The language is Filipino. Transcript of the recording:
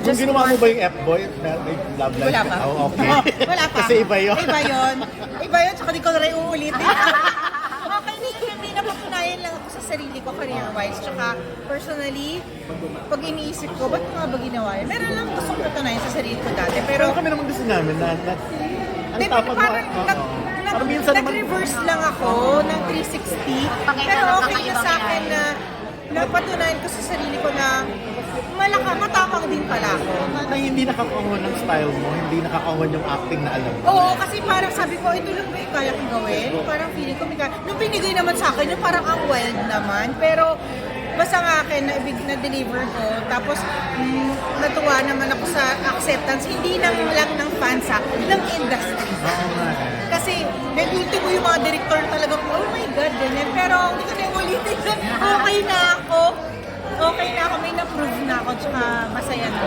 Kung ginawa mo ba yung F-boy, may love life? Wala pa. Oh, okay. Wala pa. Kasi iba yun. Iba yun. Iba yun, tsaka di ko na rin uulitin. Okay, hindi napatunayan lang ako sa sarili ko career-wise. Tsaka personally, pag iniisip ko, ba't ko nga ba ginawa yun? Meron lang gusto ko patunayan sa sarili ko dati. Pero Pero kami naman gusto namin na ang Di, tapag mo. parang Parang minsan naman, nag-reverse lang ako ng 360. Pakita Pero ng okay na sa akin na napatunayan ko sa sarili ko na matapang din pala ako. na hindi nakakahon ng style mo, hindi nakakahon yung acting na alam mo. Oo, kasi parang sabi ko, ito lang ba yung kaya kong gawin? Parang feeling ko, nung binigay naman sa akin, yung parang ang wild naman. Pero basta nga akin, na-deliver ko. Tapos, natuwa naman ako sa acceptance. Hindi lang ng fans ng industry. Oo nga. Kasi, nag-ulti ko yung mga director talaga, oh my God, ganyan. Pero, hindi ko na yung ulitin. Okay na ako. Okay na ako, may na-prove na ako, tsaka masaya na.